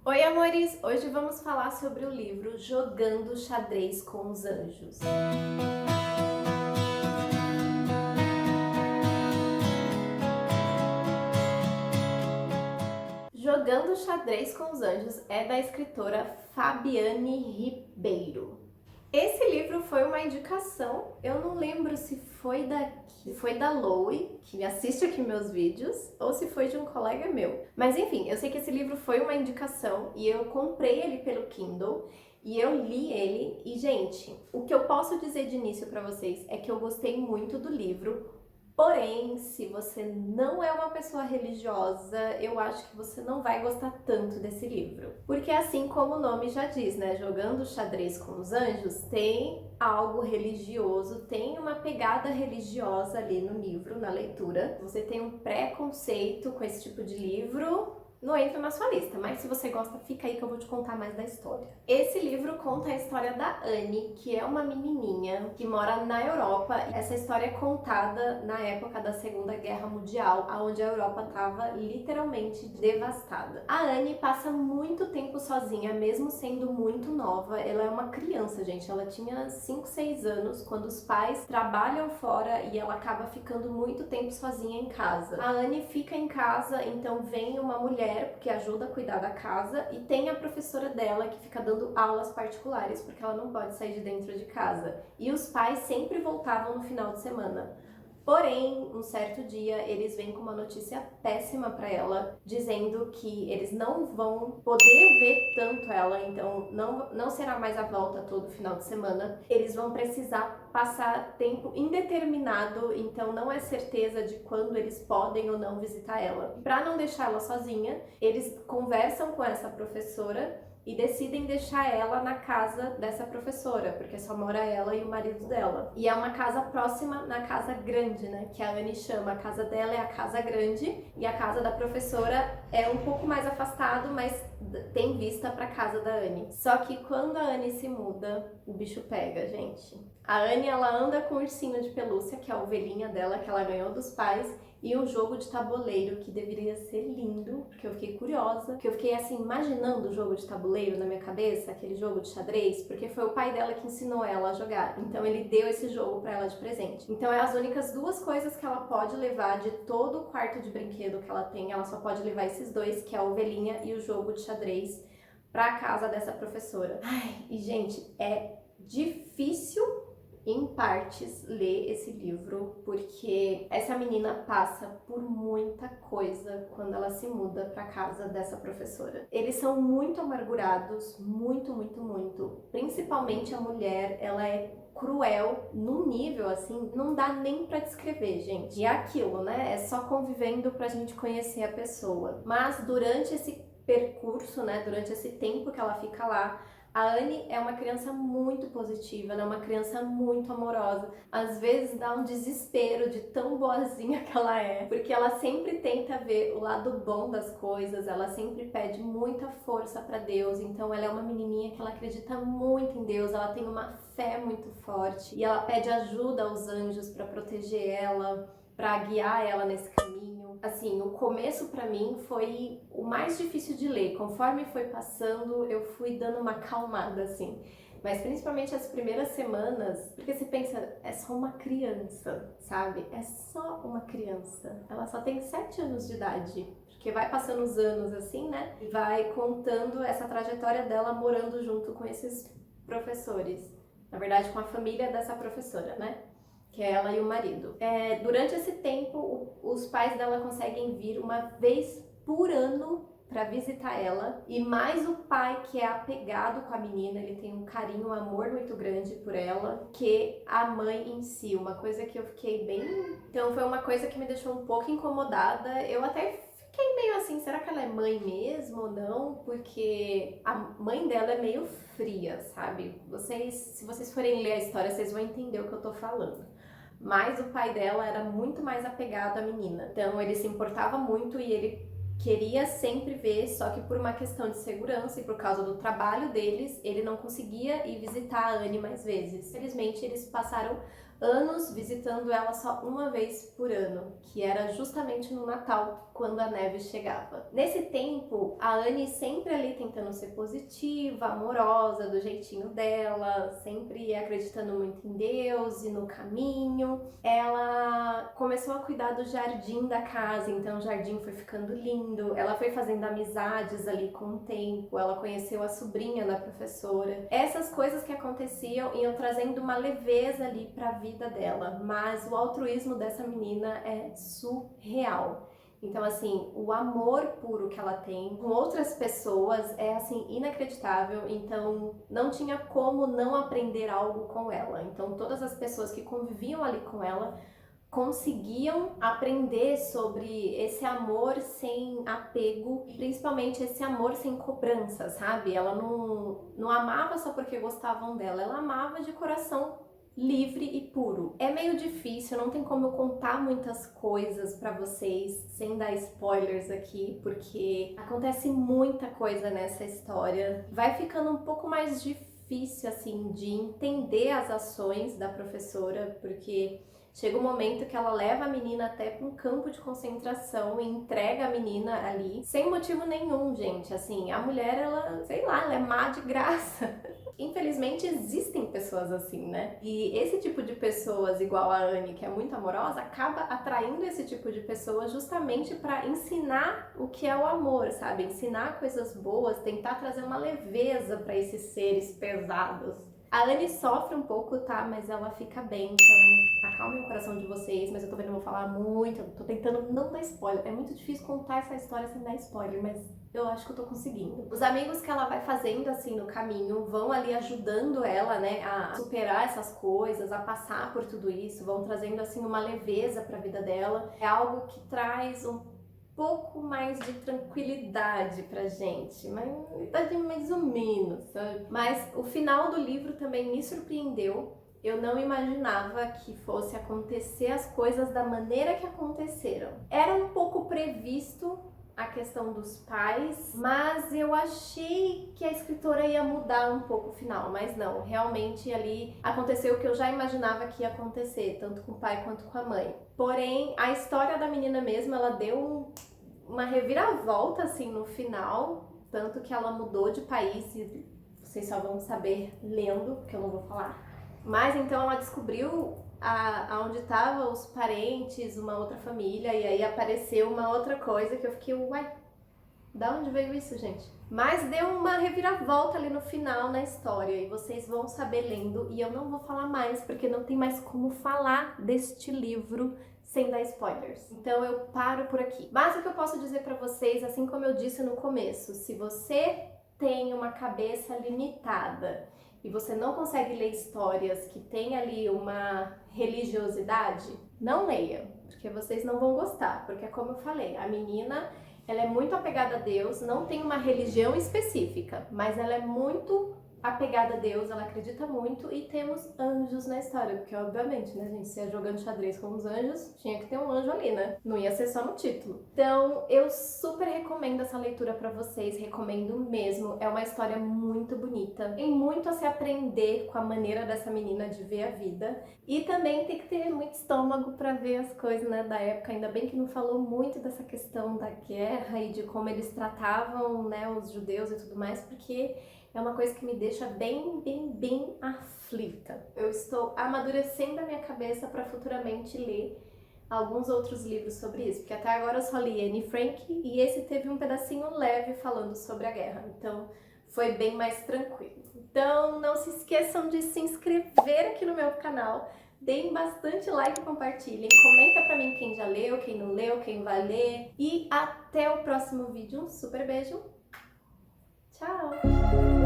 Oi, amores! Hoje vamos falar sobre o livro Jogando Xadrez com os Anjos. Jogando Xadrez com os Anjos é da escritora Fabiane Ribeiro. Esse livro foi uma indicação, eu não lembro se foi da Loe, que assiste aqui meus vídeos, ou se foi de um colega meu. Mas enfim, eu sei que esse livro foi uma indicação e eu comprei ele pelo Kindle e eu li ele. E gente, o que eu posso dizer de início pra vocês é que eu gostei muito do livro. Porém, se você não é uma pessoa religiosa, eu acho que você não vai gostar tanto desse livro. Porque assim como o nome já diz, né? Jogando xadrez com os anjos, tem algo religioso, tem uma pegada religiosa ali no livro, na leitura. Você tem um preconceito com esse tipo de livro, não entra na sua lista, mas se você gosta, fica aí que eu vou te contar mais da história. Esse livro conta a história da Anne, que é uma menininha que mora na Europa. Essa história é contada na época da Segunda Guerra Mundial, onde a Europa estava literalmente devastada. A Anne passa muito tempo sozinha, mesmo sendo muito nova. Ela é uma criança, gente. Ela tinha 5, 6 anos quando os pais trabalham fora e ela acaba ficando muito tempo sozinha em casa. A Anne fica em casa, então vem uma mulher que ajuda a cuidar da casa e tem a professora dela que fica dando aulas particulares porque ela não pode sair de dentro de casa. E os pais sempre voltavam no final de semana. Porém, um certo dia, eles vêm com uma notícia péssima para ela, dizendo que eles não vão poder ver tanto ela, então não será mais a volta todo final de semana. Eles vão precisar passar tempo indeterminado, então não é certeza de quando eles podem ou não visitar ela. Para não deixar ela sozinha, eles conversam com essa professora e decidem deixar ela na casa dessa professora, porque só mora ela e o marido dela. E é uma casa próxima na casa grande, né? Que a Anne chama. A casa dela é a casa grande e a casa da professora é um pouco mais afastado, mas tem vista pra casa da Anne. Só que quando a Anne se muda, o bicho pega, gente. A Anne, ela anda com o ursinho de pelúcia, que é a ovelhinha dela, que ela ganhou dos pais, e um jogo de tabuleiro que deveria ser lindo, porque eu fiquei curiosa, porque eu fiquei assim imaginando o jogo de tabuleiro na minha cabeça, aquele jogo de xadrez, porque foi o pai dela que ensinou ela a jogar, então ele deu esse jogo pra ela de presente. Então é as únicas duas coisas que ela pode levar de todo o quarto de brinquedo que ela tem, ela só pode levar esses dois, que é a ovelhinha e o jogo de xadrez, pra casa dessa professora. Ai, e gente, é difícil em partes ler esse livro, porque essa menina passa por muita coisa quando ela se muda para casa dessa professora. Eles são muito amargurados, muito, muito, muito. Principalmente a mulher, ela é cruel num nível assim, não dá nem pra descrever, gente. E é aquilo, né? É só convivendo pra gente conhecer a pessoa. Mas durante esse percurso, né, durante esse tempo que ela fica lá, a Anne é uma criança muito positiva, né? Uma criança muito amorosa. Às vezes dá um desespero de tão boazinha que ela é, porque ela sempre tenta ver o lado bom das coisas, ela sempre pede muita força para Deus. Então ela é uma menininha que ela acredita muito em Deus, ela tem uma fé muito forte e ela pede ajuda aos anjos para proteger ela, para guiar ela nesse caminho. Assim, o começo pra mim foi o mais difícil de ler. Conforme foi passando, eu fui dando uma acalmada, assim. Mas principalmente as primeiras semanas, porque você pensa, é só uma criança, sabe? É só uma criança. Ela só tem 7 anos de idade. Porque vai passando os anos assim, né? E vai contando essa trajetória dela morando junto com esses professores. Na verdade, com a família dessa professora, né? Que é ela e o marido. Durante esse tempo, os pais dela conseguem vir uma vez por ano para visitar ela, e mais o pai, que é apegado com a menina, ele tem um carinho, um amor muito grande por ela, que a mãe em si, uma coisa que eu fiquei bem... Então foi uma coisa que me deixou um pouco incomodada, eu até fiquei meio assim, será que ela é mãe mesmo ou não? Porque a mãe dela é meio fria, sabe? Se vocês forem ler a história, vocês vão entender o que eu tô falando. Mas o pai dela era muito mais apegado à menina. Então ele se importava muito e ele queria sempre ver, só que por uma questão de segurança e por causa do trabalho deles, ele não conseguia ir visitar a Anne mais vezes. Felizmente eles passaram anos visitando ela só uma vez por ano, que era justamente no Natal, quando a neve chegava. Nesse tempo, a Anne sempre ali tentando ser positiva, amorosa, do jeitinho dela, sempre acreditando muito em Deus e no caminho. Ela começou a cuidar do jardim da casa, então o jardim foi ficando lindo. Ela foi fazendo amizades ali com o tempo, ela conheceu a sobrinha da professora. Essas coisas que aconteciam iam trazendo uma leveza ali para a vida dela, mas o altruísmo dessa menina é surreal. Então, assim, o amor puro que ela tem com outras pessoas é, assim, inacreditável. Então, não tinha como não aprender algo com ela. Então, todas as pessoas que conviviam ali com ela conseguiam aprender sobre esse amor sem apego, principalmente esse amor sem cobrança, sabe? Ela não amava só porque gostavam dela, ela amava de coração livre e puro. É meio difícil, não tem como eu contar muitas coisas pra vocês sem dar spoilers aqui, porque acontece muita coisa nessa história. Vai ficando um pouco mais difícil, assim, de entender as ações da professora, porque chega um momento que ela leva a menina até para um campo de concentração e entrega a menina ali, sem motivo nenhum, gente. Assim, a mulher, ela, sei lá, ela é má de graça. Infelizmente, existem pessoas assim, né? E esse tipo de pessoas, igual a Anne, que é muito amorosa, acaba atraindo esse tipo de pessoa justamente para ensinar o que é o amor, sabe? Ensinar coisas boas, tentar trazer uma leveza para esses seres pesados. A Anne sofre um pouco, tá? Mas ela fica bem, então acalme o coração de vocês, mas eu também não vou falar muito, eu tô tentando não dar spoiler. É muito difícil contar essa história sem dar spoiler, mas eu acho que eu tô conseguindo. Os amigos que ela vai fazendo assim no caminho vão ali ajudando ela, né, a superar essas coisas, a passar por tudo isso, vão trazendo assim uma leveza pra vida dela. É algo que traz um pouco mais de tranquilidade pra gente, mas mais ou menos, sabe? Mas o final do livro também me surpreendeu. Eu não imaginava que fosse acontecer as coisas da maneira que aconteceram. Era um pouco previsto a questão dos pais, mas eu achei que a escritora ia mudar um pouco o final, mas não, realmente ali aconteceu o que eu já imaginava que ia acontecer, tanto com o pai quanto com a mãe. Porém, a história da menina mesmo, ela deu uma reviravolta assim no final, tanto que ela mudou de país e vocês só vão saber lendo, porque eu não vou falar. Mas então ela descobriu aonde estavam os parentes, uma outra família, e aí apareceu uma outra coisa que eu fiquei, ué, da onde veio isso, gente? Mas deu uma reviravolta ali no final na história, e vocês vão saber lendo, e eu não vou falar mais, porque não tem mais como falar deste livro sem dar spoilers. Então eu paro por aqui. Mas o que eu posso dizer pra vocês, assim como eu disse no começo, se você tem uma cabeça limitada e você não consegue ler histórias que tem ali uma religiosidade, não leia, porque vocês não vão gostar, porque é como eu falei, a menina, ela é muito apegada a Deus, não tem uma religião específica, mas ela é muito apegada a Deus, ela acredita muito, e temos anjos na história, porque obviamente, né, gente, se é jogando xadrez com os anjos, tinha que ter um anjo ali, né? Não ia ser só no título. Então, eu super recomendo essa leitura pra vocês, recomendo mesmo. É uma história muito bonita, tem muito a se aprender com a maneira dessa menina de ver a vida, e também tem que ter muito estômago pra ver as coisas, né, da época. Ainda bem que não falou muito dessa questão da guerra e de como eles tratavam, né, os judeus e tudo mais, porque é uma coisa que me deixa bem aflita. Eu estou amadurecendo a minha cabeça para futuramente ler alguns outros livros sobre isso, porque até agora eu só li Anne Frank e esse teve um pedacinho leve falando sobre a guerra, então foi bem mais tranquilo. Então não se esqueçam de se inscrever aqui no meu canal, deem bastante like e compartilhem, comenta pra mim quem já leu, quem não leu, quem vai ler, e até o próximo vídeo. Um super beijo, tchau!